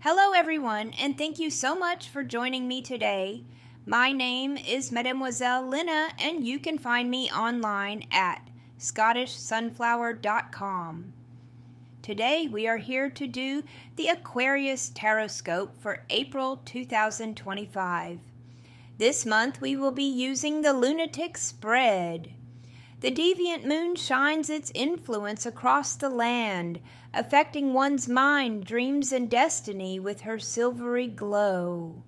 Hello everyone, and thank you so much for joining me today. My name is Mademoiselle Lynna, and you can find me online at scottishsunflower.com. Today we are here to do the Aquarius TarotScope for April 2025. This month we will be using the lunatic spread. The deviant moon shines its influence across the land, affecting one's mind, dreams, and destiny with her silvery glow.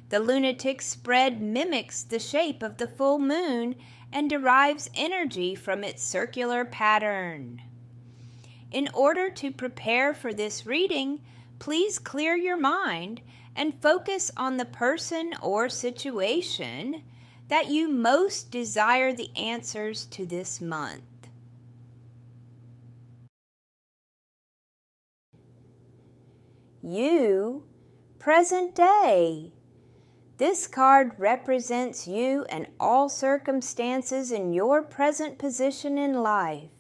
The lunatic spread mimics the shape of the full moon and derives energy from its circular pattern. In order to prepare for this reading, please clear your mind and focus on the person or situation that you most desire the answers to this month. You, present day. This card represents you and all circumstances in your present position in life.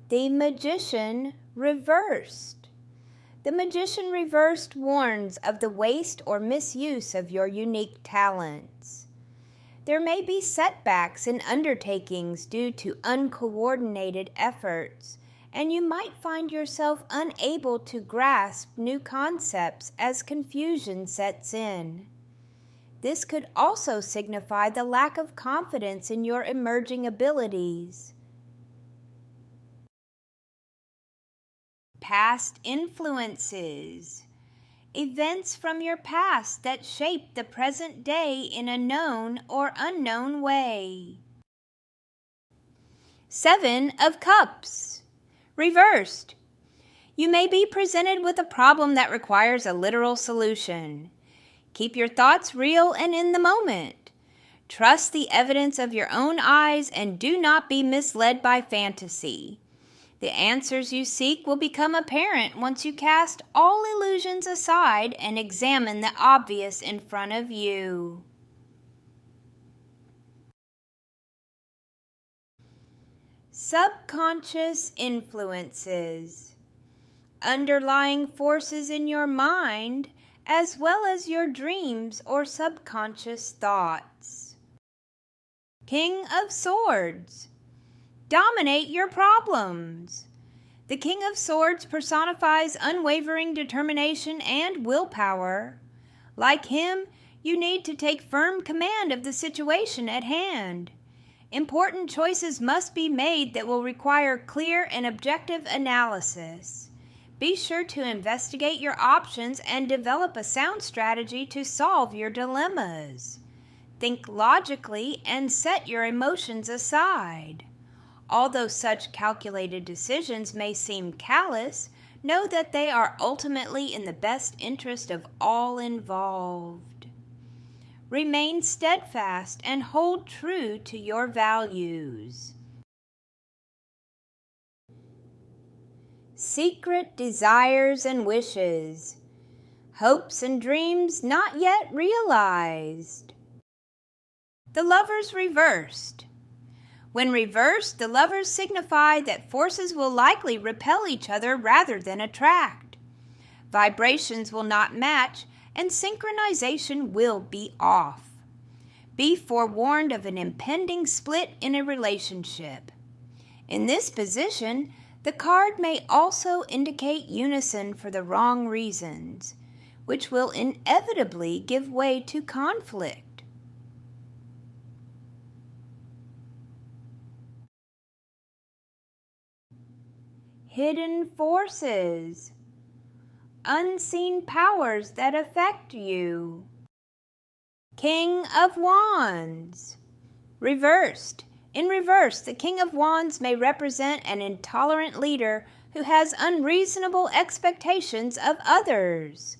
The Magician reversed. The Magician reversed warns of the waste or misuse of your unique talents. There may be setbacks in undertakings due to uncoordinated efforts, and you might find yourself unable to grasp new concepts as confusion sets in. This could also signify the lack of confidence in your emerging abilities. Past influences. Events from your past that shape the present day in a known or unknown way. 7 of Cups. Reversed. You may be presented with a problem that requires a literal solution. Keep your thoughts real and in the moment. Trust the evidence of your own eyes and do not be misled by fantasy. The answers you seek will become apparent once you cast all illusions aside and examine the obvious in front of you. Subconscious influences. Underlying forces in your mind, as well as your dreams or subconscious thoughts. King of Swords. Dominate your problems. The King of Swords personifies unwavering determination and willpower. Like him, you need to take firm command of the situation at hand. Important choices must be made that will require clear and objective analysis. Be sure to investigate your options and develop a sound strategy to solve your dilemmas. Think logically and set your emotions aside. Although such calculated decisions may seem callous, know that they are ultimately in the best interest of all involved. Remain steadfast and hold true to your values. Secret desires and wishes. Hopes and dreams not yet realized. The Lovers reversed. When reversed, the lovers signify that forces will likely repel each other rather than attract. Vibrations will not match, and synchronization will be off. Be forewarned of an impending split in a relationship. In this position, the card may also indicate unison for the wrong reasons, which will inevitably give way to conflict. Hidden forces. Unseen powers that affect you. King of Wands. Reversed. In reverse, the King of Wands may represent an intolerant leader who has unreasonable expectations of others.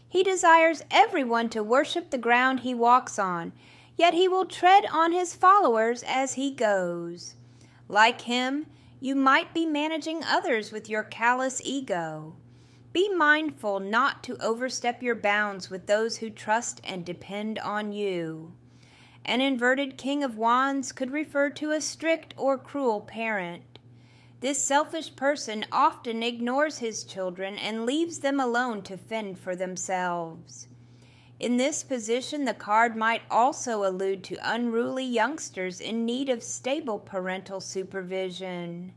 He desires everyone to worship the ground he walks on, yet he will tread on his followers as he goes. Like him, you might be managing others with your callous ego. Be mindful not to overstep your bounds with those who trust and depend on you. An inverted King of Wands could refer to a strict or cruel parent. This selfish person often ignores his children and leaves them alone to fend for themselves. In this position, the card might also allude to unruly youngsters in need of stable parental supervision.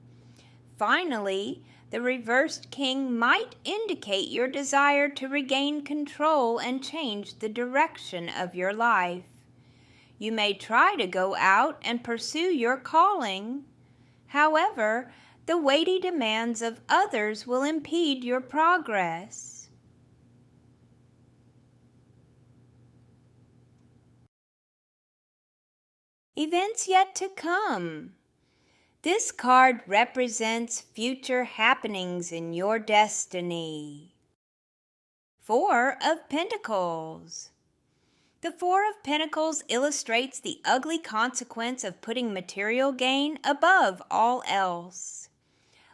Finally, the reversed king might indicate your desire to regain control and change the direction of your life. You may try to go out and pursue your calling. However, the weighty demands of others will impede your progress. Events yet to come. This card represents future happenings in your destiny. 4 of Pentacles. The 4 of Pentacles illustrates the ugly consequence of putting material gain above all else.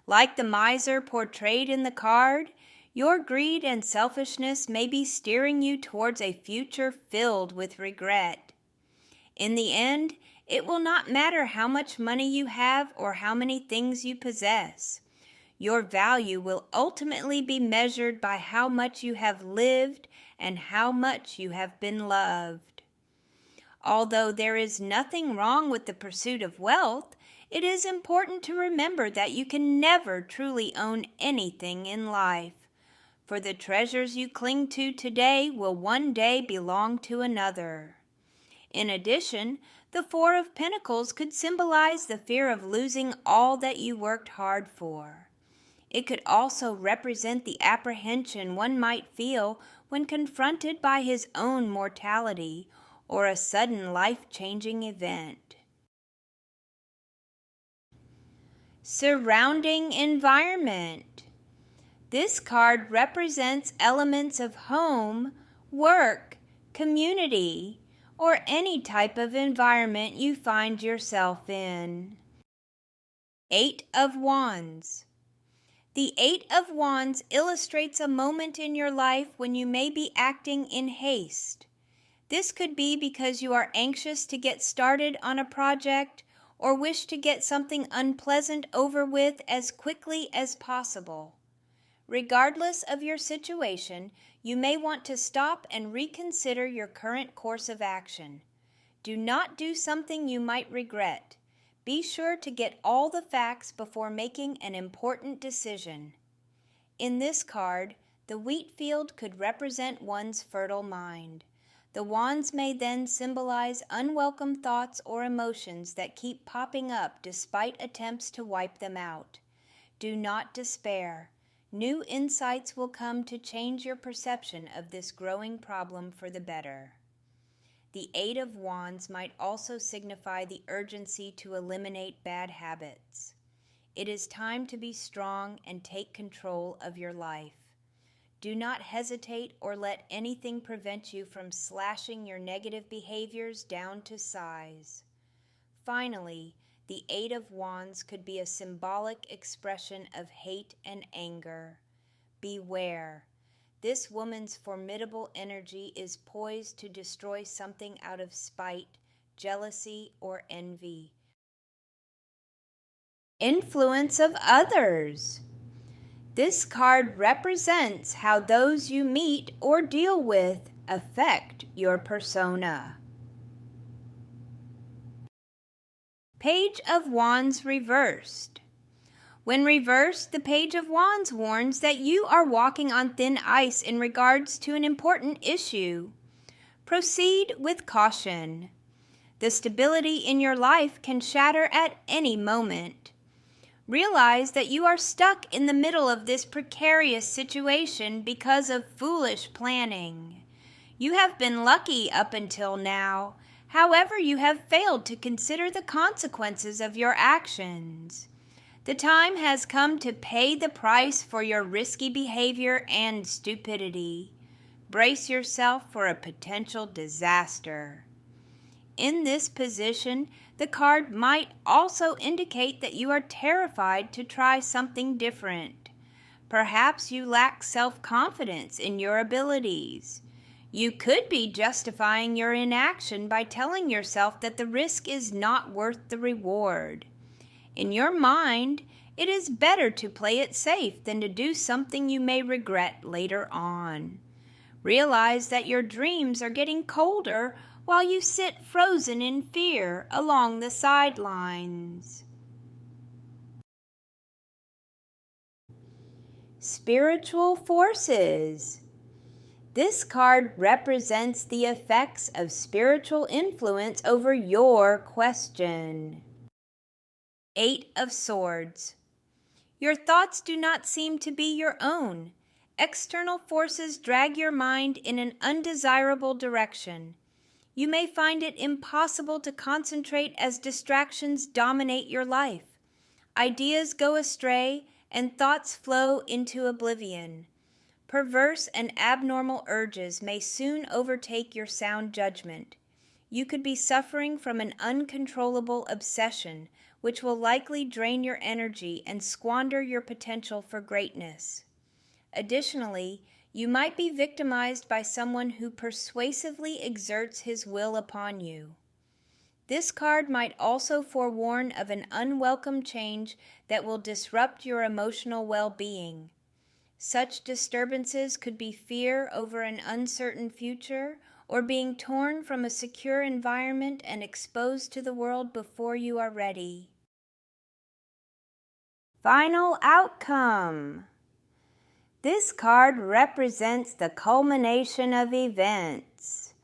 Like the miser portrayed in the card, your greed and selfishness may be steering you towards a future filled with regret. In the end, it will not matter how much money you have or how many things you possess. Your value will ultimately be measured by how much you have lived and how much you have been loved. Although there is nothing wrong with the pursuit of wealth, it is important to remember that you can never truly own anything in life, for the treasures you cling to today will one day belong to another. In addition, the 4 of Pentacles could symbolize the fear of losing all that you worked hard for. It could also represent the apprehension one might feel when confronted by his own mortality or a sudden life-changing event. Surrounding environment. This card represents elements of home, work, community, or any type of environment you find yourself in. 8 of Wands. The 8 of Wands illustrates a moment in your life when you may be acting in haste. This could be because you are anxious to get started on a project or wish to get something unpleasant over with as quickly as possible. Regardless of your situation, you may want to stop and reconsider your current course of action. Do not do something you might regret. Be sure to get all the facts before making an important decision. In this card, the wheat field could represent one's fertile mind. The wands may then symbolize unwelcome thoughts or emotions that keep popping up despite attempts to wipe them out. Do not despair. New insights will come to change your perception of this growing problem for the better. The 8 of Wands might also signify the urgency to eliminate bad habits. It is time to be strong and take control of your life. Do not hesitate or let anything prevent you from slashing your negative behaviors down to size. Finally, the 8 of Wands could be a symbolic expression of hate and anger. Beware. This woman's formidable energy is poised to destroy something out of spite, jealousy, or envy. Influence of others. This card represents how those you meet or deal with affect your persona. Page of Wands reversed. When reversed, the Page of Wands warns that you are walking on thin ice in regards to an important issue. Proceed with caution. The stability in your life can shatter at any moment. Realize that you are stuck in the middle of this precarious situation because of foolish planning. You have been lucky up until now. However, you have failed to consider the consequences of your actions. The time has come to pay the price for your risky behavior and stupidity. Brace yourself for a potential disaster. In this position, the card might also indicate that you are terrified to try something different. Perhaps you lack self-confidence in your abilities. You could be justifying your inaction by telling yourself that the risk is not worth the reward. In your mind, it is better to play it safe than to do something you may regret later on. Realize that your dreams are getting colder while you sit frozen in fear along the sidelines. Spiritual forces. This card represents the effects of spiritual influence over your question. 8 of Swords. Your thoughts do not seem to be your own. External forces drag your mind in an undesirable direction. You may find it impossible to concentrate as distractions dominate your life. Ideas go astray and thoughts flow into oblivion. Perverse and abnormal urges may soon overtake your sound judgment. You could be suffering from an uncontrollable obsession, which will likely drain your energy and squander your potential for greatness. Additionally, you might be victimized by someone who persuasively exerts his will upon you. This card might also forewarn of an unwelcome change that will disrupt your emotional well-being. Such disturbances could be fear over an uncertain future or being torn from a secure environment and exposed to the world before you are ready. Final outcome. This card represents the culmination of events,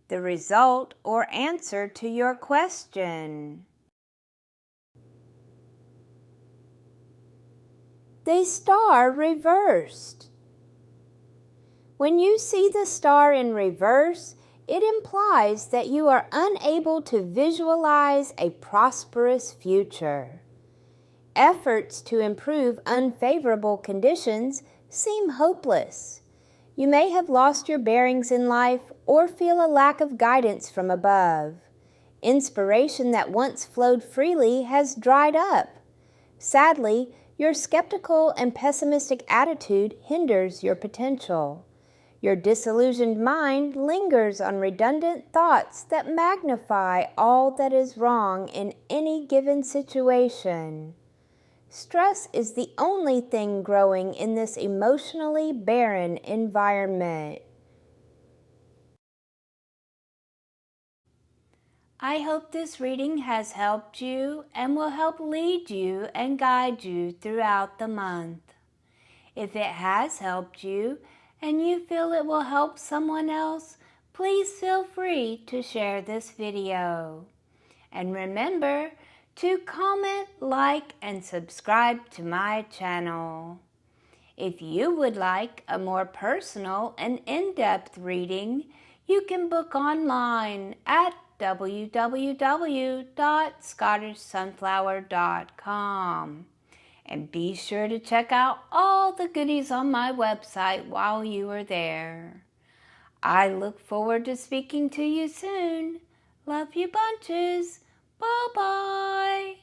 the result or answer to your question. The star reversed. When you see the star in reverse, it implies that you are unable to visualize a prosperous future. Efforts to improve unfavorable conditions seem hopeless. You may have lost your bearings in life or feel a lack of guidance from above. Inspiration that once flowed freely has dried up. Sadly, your skeptical and pessimistic attitude hinders your potential. Your disillusioned mind lingers on redundant thoughts that magnify all that is wrong in any given situation. Stress is the only thing growing in this emotionally barren environment. I hope this reading has helped you and will help lead you and guide you throughout the month. If it has helped you and you feel it will help someone else, please feel free to share this video. And remember to comment, like, and subscribe to my channel. If you would like a more personal and in-depth reading, you can book online at www.scottishsunflower.com. And be sure to check out all the goodies on my website while you are there. I look forward to speaking to you soon. Love you bunches. Bye-bye.